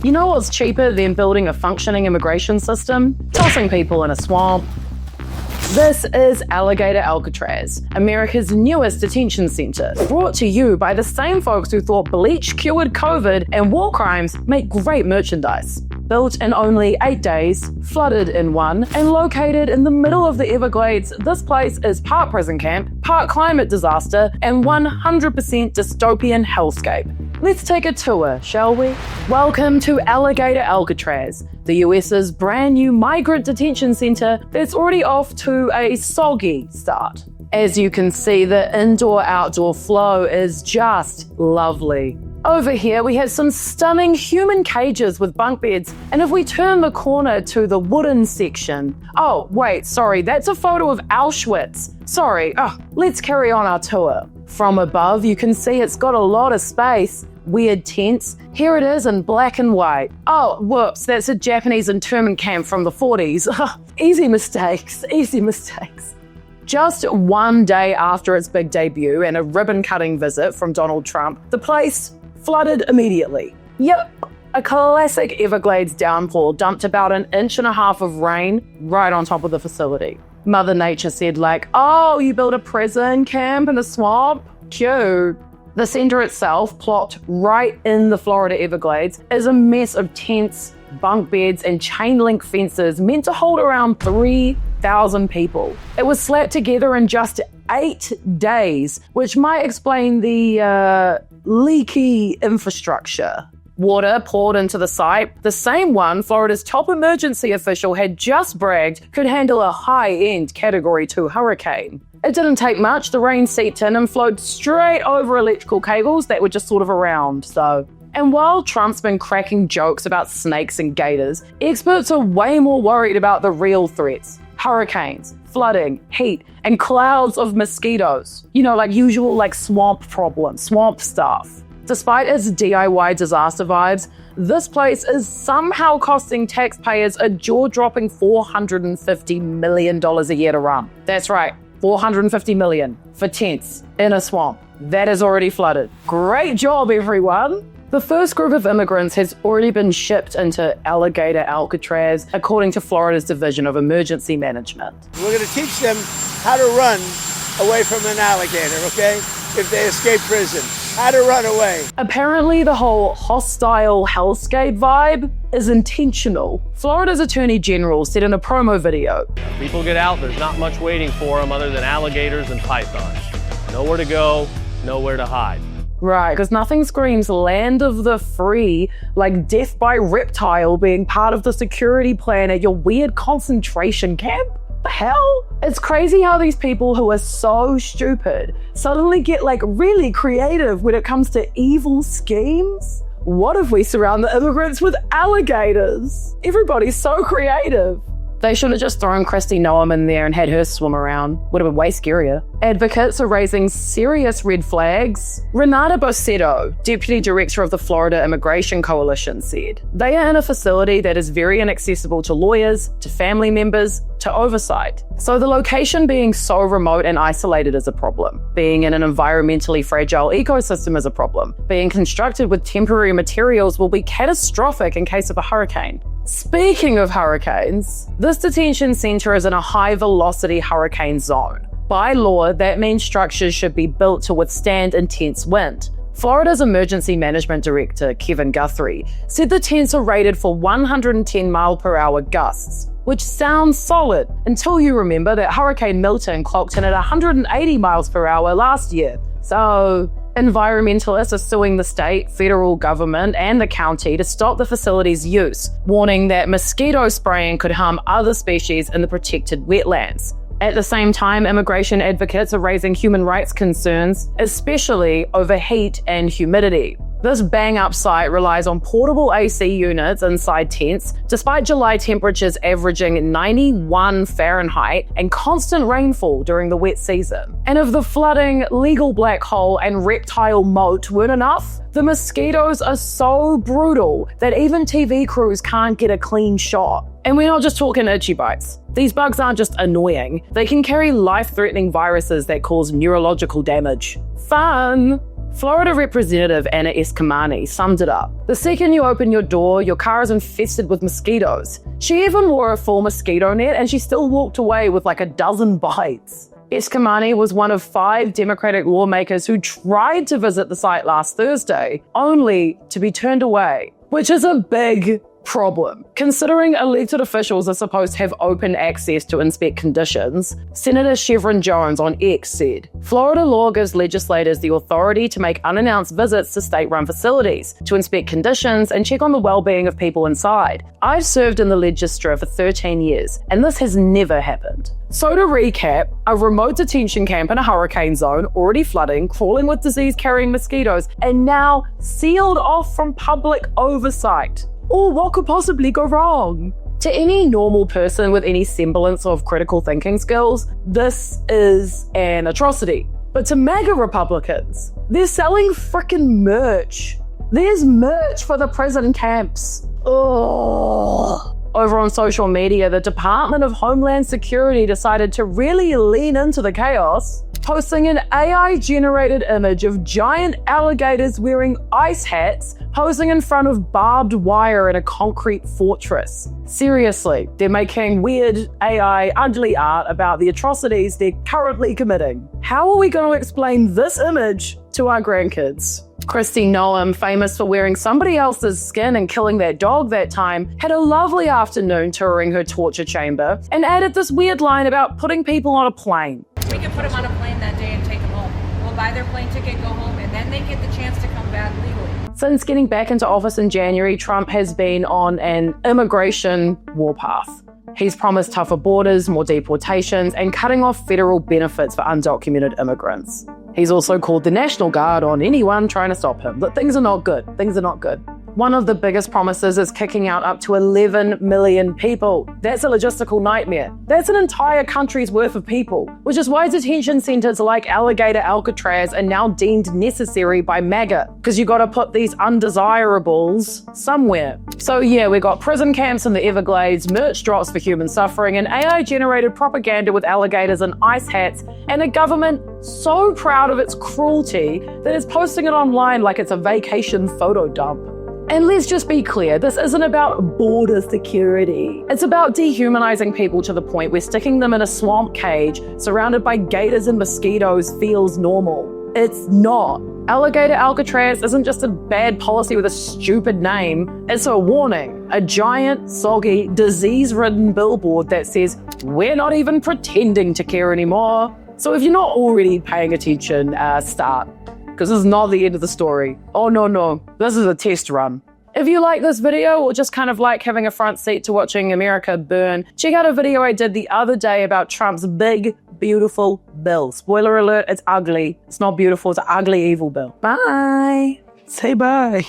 You know what's cheaper than building a functioning immigration system? Tossing people in a swamp. This is Alligator Alcatraz, America's newest detention center, brought to you by the same folks who thought bleach cured COVID and war crimes make great merchandise. Built in only 8 days, flooded in 1, and located in the middle of the Everglades, this place is part prison camp, part climate disaster, and 100% dystopian hellscape. Let's take a tour, shall we? Welcome to Alligator Alcatraz, the US's brand new migrant detention center that's already off to a soggy start. As you can see, the indoor-outdoor flow is just lovely. Over here, we have some stunning human cages with bunk beds, and if we turn the corner to the wooden section... Oh, wait, sorry, that's a photo of Auschwitz. Sorry, let's carry on our tour. From above, you can see it's got a lot of space. Weird tents. Here it is in black and white. Oh, whoops, that's a Japanese internment camp from the 40s. Easy mistakes, easy mistakes. Just 1 day after its big debut and a ribbon-cutting visit from Donald Trump, the place flooded immediately. Yep, a classic Everglades downpour dumped about 1.5 inches of rain right on top of the facility. Mother Nature said oh, you built a prison camp in a swamp? Cute. The center itself, plopped right in the Florida Everglades, is a mess of tents, bunk beds, and chain link fences meant to hold around 3,000 people. It was slapped together in just 8 days, which might explain the leaky infrastructure. Water poured into the site, the same one Florida's top emergency official had just bragged could handle a high-end Category 2 hurricane. It didn't take much, the rain seeped in and flowed straight over electrical cables that were just sort of around, so... And while Trump's been cracking jokes about snakes and gators, experts are way more worried about the real threats. Hurricanes, flooding, heat, and clouds of mosquitoes. You know, usual swamp problems, swamp stuff. Despite its DIY disaster vibes, this place is somehow costing taxpayers a jaw-dropping $450 million a year to run. That's right, $450 million for tents in a swamp that is already flooded. Great job, everyone! The first group of immigrants has already been shipped into Alligator Alcatraz, according to Florida's Division of Emergency Management. We're going to teach them how to run away from an alligator, okay? If they escape prison, how to run away. Apparently, the whole hostile hellscape vibe is intentional. Florida's Attorney General said in a promo video, People get out, there's not much waiting for them other than alligators and pythons. Nowhere to go, nowhere to hide. Right, because nothing screams land of the free like death by reptile being part of the security plan at your weird concentration camp. The hell? It's crazy how these people who are so stupid suddenly get really creative when it comes to evil schemes. What if we surround the immigrants with alligators? Everybody's so creative. They should have just thrown Kristi Noem in there and had her swim around. Would have been way scarier. Advocates are raising serious red flags. Renata Boceto, Deputy Director of the Florida Immigration Coalition, said, "They are in a facility that is very inaccessible to lawyers, to family members, to oversight. So the location being so remote and isolated is a problem. Being in an environmentally fragile ecosystem is a problem. Being constructed with temporary materials will be catastrophic in case of a hurricane." Speaking of hurricanes, this detention center is in a high-velocity hurricane zone. By law, that means structures should be built to withstand intense wind. Florida's Emergency Management Director, Kevin Guthrie, said the tents are rated for 110 mile-per-hour gusts, which sounds solid until you remember that Hurricane Milton clocked in at 180 miles per hour last year. So... environmentalists are suing the state, federal government, and the county to stop the facility's use, warning that mosquito spraying could harm other species in the protected wetlands. At the same time, immigration advocates are raising human rights concerns, especially over heat and humidity. This bang-up site relies on portable AC units inside tents, despite July temperatures averaging 91 Fahrenheit and constant rainfall during the wet season. And if the flooding, legal black hole, and reptile moat weren't enough, the mosquitoes are so brutal that even TV crews can't get a clean shot. And we're not just talking itchy bites. These bugs aren't just annoying. They can carry life-threatening viruses that cause neurological damage. Fun! Florida Representative Anna Escamani summed it up. The second you open your door, your car is infested with mosquitoes. She even wore a full mosquito net and she still walked away with like a dozen bites. Escamani was one of 5 Democratic lawmakers who tried to visit the site last Thursday, only to be turned away, which is a big problem. Considering elected officials are supposed to have open access to inspect conditions, Senator Chevron Jones on X said, Florida law gives legislators the authority to make unannounced visits to state-run facilities, to inspect conditions and check on the well-being of people inside. I've served in the legislature for 13 years, and this has never happened. So to recap, a remote detention camp in a hurricane zone, already flooding, crawling with disease-carrying mosquitoes, and now sealed off from public oversight. Or what could possibly go wrong? To any normal person with any semblance of critical thinking skills, this is an atrocity. But to MAGA Republicans, they're selling frickin' merch. There's merch for the prison camps. Ugh. Over on social media, the Department of Homeland Security decided to really lean into the chaos, posting an AI-generated image of giant alligators wearing ice hats posing in front of barbed wire in a concrete fortress. Seriously, they're making weird AI ugly art about the atrocities they're currently committing. How are we going to explain this image to our grandkids? Kristi Noem, famous for wearing somebody else's skin and killing their dog that time, had a lovely afternoon touring her torture chamber and added this weird line about putting people on a plane. We could put them on a plane that day and take them home. We'll buy their plane ticket, go home, and then they get the chance to come back legally. Since getting back into office in January, Trump has been on an immigration warpath. He's promised tougher borders, more deportations, and cutting off federal benefits for undocumented immigrants. He's also called the National Guard on anyone trying to stop him. But things are not good. Things are not good. One of the biggest promises is kicking out up to 11 million people. That's a logistical nightmare. That's an entire country's worth of people, which is why detention centers like Alligator Alcatraz are now deemed necessary by MAGA, because you got to put these undesirables somewhere. So yeah, we got prison camps in the Everglades, merch drops for human suffering, and AI-generated propaganda with alligators and ice hats, and a government so proud of its cruelty that it's posting it online like it's a vacation photo dump. And let's just be clear, this isn't about border security. It's about dehumanizing people to the point where sticking them in a swamp cage surrounded by gators and mosquitoes feels normal. It's not. Alligator Alcatraz isn't just a bad policy with a stupid name. It's a warning. A giant, soggy, disease-ridden billboard that says, we're not even pretending to care anymore. So if you're not already paying attention, start. Because this is not the end of the story. Oh no, this is a test run. If you like this video or just kind of like having a front seat to watching America burn, check out a video I did the other day about Trump's big, beautiful bill. Spoiler alert, it's ugly. It's not beautiful, it's an ugly, evil bill. Bye. Say bye.